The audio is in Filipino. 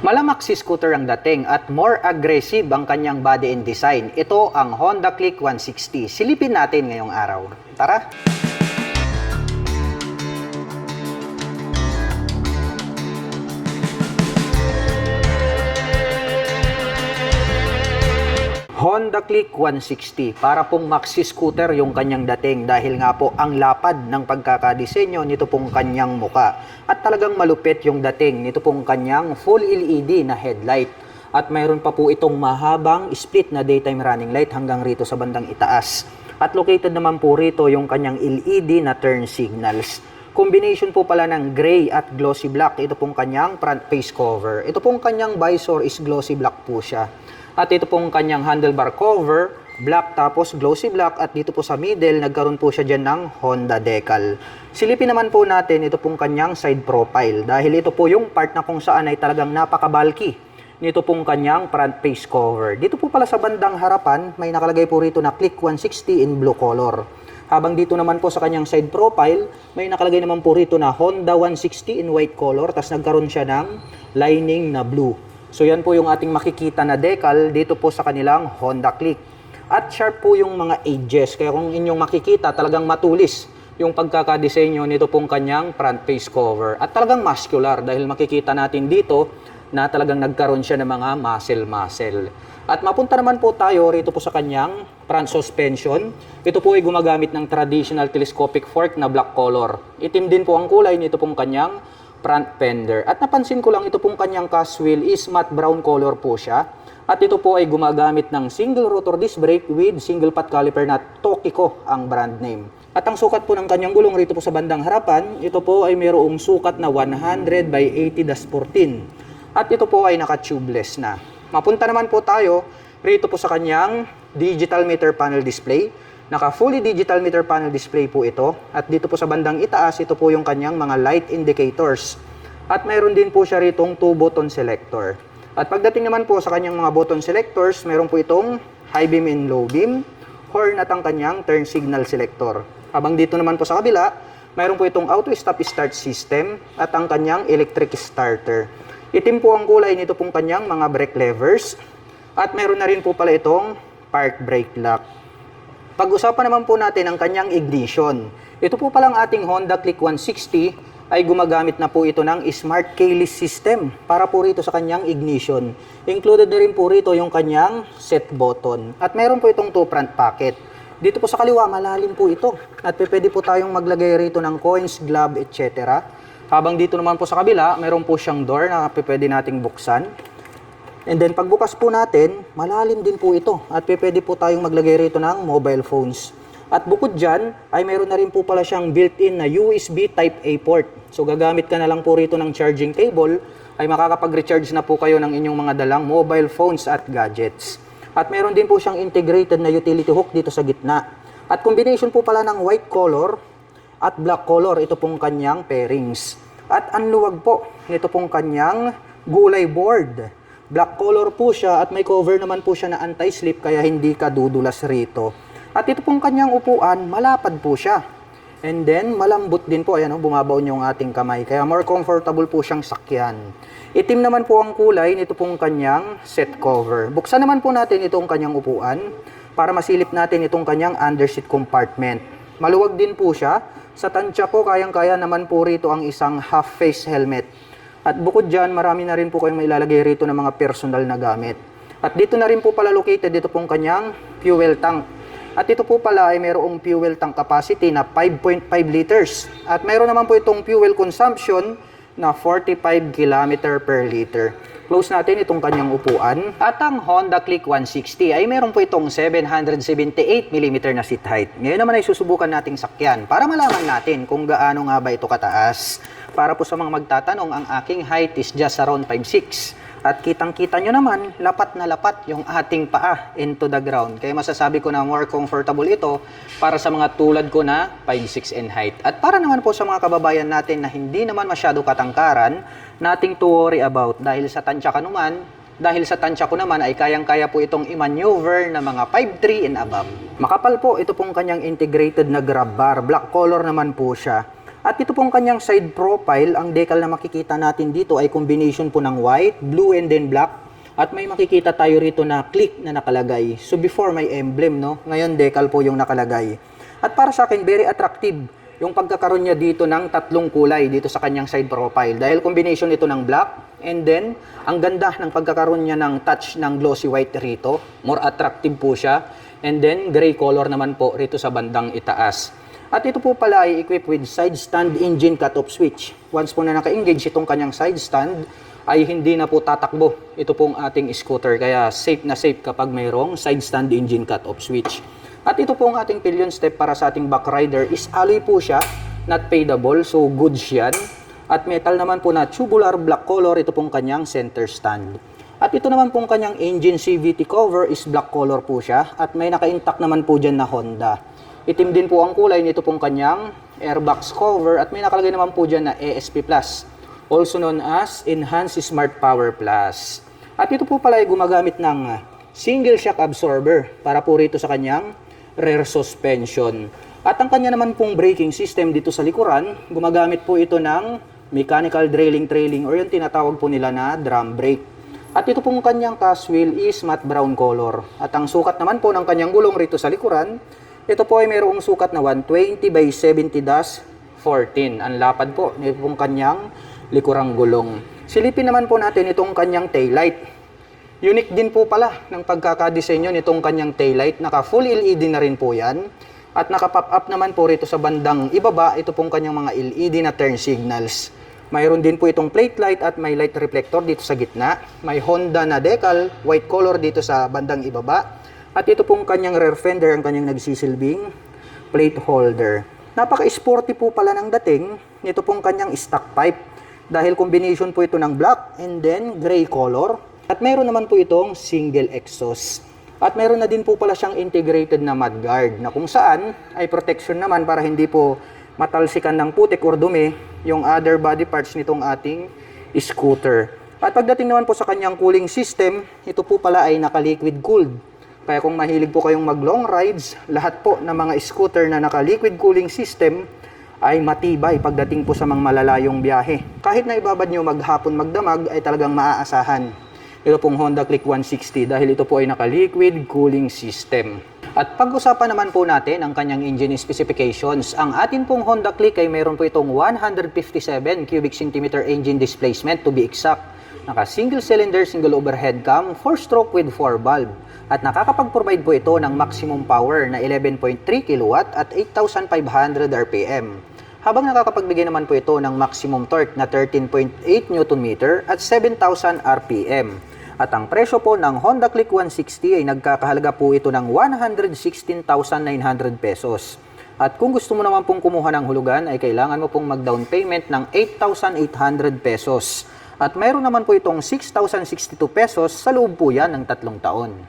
Malamaxi scooter ang dating at more aggressive ang kanyang body and design. Ito ang Honda Click 160. Silipin natin ngayong araw. Tara! Honda Click 160, para pong maxi scooter yung kanyang dating dahil nga po ang lapad ng pagkakadisenyo nito pong kanyang muka. At talagang malupit yung dating nito pong kanyang full LED na headlight. At mayroon pa po itong mahabang split na daytime running light hanggang rito sa bandang itaas. At located naman po rito yung kanyang LED na turn signals. Combination po pala ng gray at glossy black. Ito pong kanyang front face cover. Ito pong kanyang visor is glossy black po siya. At ito pong kanyang handlebar cover, black tapos glossy black. At dito po sa middle, nagkaroon po siya dyan ng Honda decal. Silipin naman po natin ito pong kanyang side profile. Dahil ito po yung part na kung saan ay talagang napaka-bulky nito pong kanyang front face cover. Dito po pala sa bandang harapan, may nakalagay po rito na Click 160 in blue color. Habang dito naman po sa kanyang side profile, may nakalagay naman po rito na Honda 160 in white color. Tapos nagkaroon siya ng lining na blue. So yan po yung ating makikita na decal dito po sa kanilang Honda Click. At sharp po yung mga edges. Kaya kung inyong makikita, talagang matulis yung pagkakadesenyo nito pong kanyang front face cover. At talagang muscular dahil makikita natin dito na talagang nagkaroon siya ng mga muscle. At mapunta naman po tayo rito po sa kanyang front suspension. Ito po ay gumagamit ng traditional telescopic fork na black color. Itim din po ang kulay nito pong kanyang front fender. At napansin ko lang ito pong kanyang cast wheel is matte brown color po siya. At ito po ay gumagamit ng single rotor disc brake with single pot caliper na Tokico ang brand name. At ang sukat po ng kanyang gulong rito po sa bandang harapan, ito po ay mayroong sukat na 100 by 80-14. At ito po ay naka-tubeless na. Mapunta naman po tayo rito po sa kanyang digital meter panel display. Naka-fully digital meter panel display po ito. At dito po sa bandang itaas, ito po yung kanyang mga light indicators. At mayroon din po siya ritong 2-button selector. At pagdating naman po sa kanyang mga button selectors, mayroon po itong high beam and low beam, horn at ang kanyang turn signal selector. Habang dito naman po sa kabila, mayroon po itong auto stop start system at ang kanyang electric starter. Itim po ang kulay nito pong kanyang mga brake levers. At mayroon na rin po pala itong park brake lock. Pag-usapan naman po natin ang kanyang ignition. Ito po palang ating Honda Click 160 ay gumagamit na po ito ng smart keyless system para po rito sa kanyang ignition. Included na rin po rito yung kanyang set button. At meron po itong 2 front pocket. Dito po sa kaliwa, malalim po ito. At pwede po tayong maglagay rito ng coins, glove, etc. Habang dito naman po sa kabila, meron po siyang door na pwede nating buksan. And then pagbukas po natin, malalim din po ito at pwede po tayong maglagay rito ng mobile phones. At bukod dyan, ay meron na rin po pala siyang built-in na USB Type-A port. So gagamit ka na lang po rito ng charging cable, ay makakapag-recharge na po kayo ng inyong mga dalang mobile phones at gadgets. At meron din po siyang integrated na utility hook dito sa gitna. At combination po pala ng white color at black color, ito pong kanyang pairings. At ang luwag po, nito pong kanyang gulay board. Black color po siya at may cover naman po siya na anti-slip kaya hindi ka dudulas rito. At ito pong kanyang upuan, malapad po siya. And then, malambot din po. Ayan, bumabaon yung ating kamay. Kaya more comfortable po siyang sakyan. Itim naman po ang kulay nito pong kanyang set cover. Buksan naman po natin itong kanyang upuan para masilip natin itong kanyang underseat compartment. Maluwag din po siya. Sa tansya po, kayang-kaya naman po rito ang isang half-face helmet. At bukod dyan, marami na rin po kayong mailalagay rito ng mga personal na gamit. At dito na rin po pala located dito pong kanyang fuel tank. At ito po pala ay mayroong fuel tank capacity na 5.5 liters. At mayroon naman po itong fuel consumption na 45 km per liter. Close natin itong kanyang upuan. At ang Honda Click 160 ay meron po itong 778 mm na seat height. Ngayon naman ay susubukan nating sakyan para malaman natin kung gaano nga ba ito kataas. Para po sa mga magtatanong, ang aking height is just around 5'6". At kitang-kita nyo naman, lapat na lapat yung ating paa into the ground. Kaya masasabi ko na more comfortable ito para sa mga tulad ko na 5'6" in height. At para naman po sa mga kababayan natin na hindi naman masyado katangkaran, nothing to worry about. Dahil sa tansya ko naman ay kayang-kaya po itong i-maneuver na mga 5'3" and above. Makapal po ito pong kanyang integrated na grab bar. Black color naman po siya. At ito pong kanyang side profile, ang decal na makikita natin dito ay combination po ng white, blue, and then black. At may makikita tayo rito na click na nakalagay. So before may emblem, no? Ngayon decal po yung nakalagay. At para sa akin, very attractive yung pagkakaroon niya dito ng tatlong kulay dito sa kanyang side profile. Dahil combination ito ng black, and then ang ganda ng pagkakaroon niya ng touch ng glossy white rito. More attractive po siya. And then gray color naman po rito sa bandang itaas. At ito po pala ay equipped with side stand engine cut-off switch. Once po na naka-engage itong kanyang side stand, ay hindi na po tatakbo ito pong ating scooter. Kaya safe na safe kapag mayroong side stand engine cut-off switch. At ito pong ating pillion step para sa ating back rider is alloy po siya, not fadable, so goods yan. At metal naman po na tubular black color, ito pong kanyang center stand. At ito naman pong kanyang engine CVT cover is black color po siya. At may naka-intact naman po dyan na Honda. Itim din po ang kulay nito pong kanyang airbox cover. At may nakalagay naman po dyan na ASP Plus, also known as Enhanced Smart Power Plus. At ito po pala ay gumagamit ng single shock absorber para po rito sa kanyang rear suspension. At ang kanya naman pong braking system dito sa likuran, gumagamit po ito ng mechanical trailing or yung tinatawag po nila na drum brake. At ito pong kanyang cast wheel is matte brown color. At ang sukat naman po ng kanyang gulong rito sa likuran, ito po ay mayroong sukat na 120 by 70-14. Ang lapad po nito pong kanyang likurang gulong. Silipin naman po natin itong kanyang taillight. Unique din po pala ng pagkakadesenyo nitong kanyang taillight. Naka full LED na rin po yan. At naka-pop up naman po rito sa bandang ibaba, ito pong kanyang mga LED na turn signals. Mayroon din po itong plate light at may light reflector dito sa gitna. May Honda na decal, white color dito sa bandang ibaba. At ito pong kanyang rear fender, ang kanyang nagsisilbing plate holder. Napaka-sporty po pala ng dating nito pong kanyang stock pipe. Dahil combination po ito ng black and then gray color. At mayroon naman po itong single exhaust. At mayroon na din po pala siyang integrated na mudguard na kung saan ay protection naman para hindi po matalsikan ng putik or dumi yung other body parts nitong ating scooter. At pagdating naman po sa kanyang cooling system, ito po pala ay naka-liquid cooled. Kaya kung mahilig po kayong mag-long rides, lahat po ng mga scooter na naka-liquid cooling system ay matibay pagdating po sa mga malalayong biyahe. Kahit na ibabad nyo maghapon magdamag ay talagang maaasahan. Ito pong Honda Click 160 dahil ito po ay naka-liquid cooling system. At pag-usapan naman po natin ang kanyang engine specifications. Ang atin pong Honda Click ay mayroon po itong 157 cubic centimeter engine displacement to be exact. Naka single cylinder, single overhead cam, 4-stroke with 4 valve. At nakakapag-provide po ito ng maximum power na 11.3 kW at 8,500 RPM. Habang nakakapagbigay naman po ito ng maximum torque na 13.8 Nm at 7,000 RPM. At ang presyo po ng Honda Click 160 ay nagkakahalaga po ito ng 116,900 pesos. At kung gusto mo naman pong kumuha ng hulugan ay kailangan mo pong mag-down payment ng 8,800 pesos. At mayroon naman po itong 6,062 pesos sa loob po yan ng 3 taon.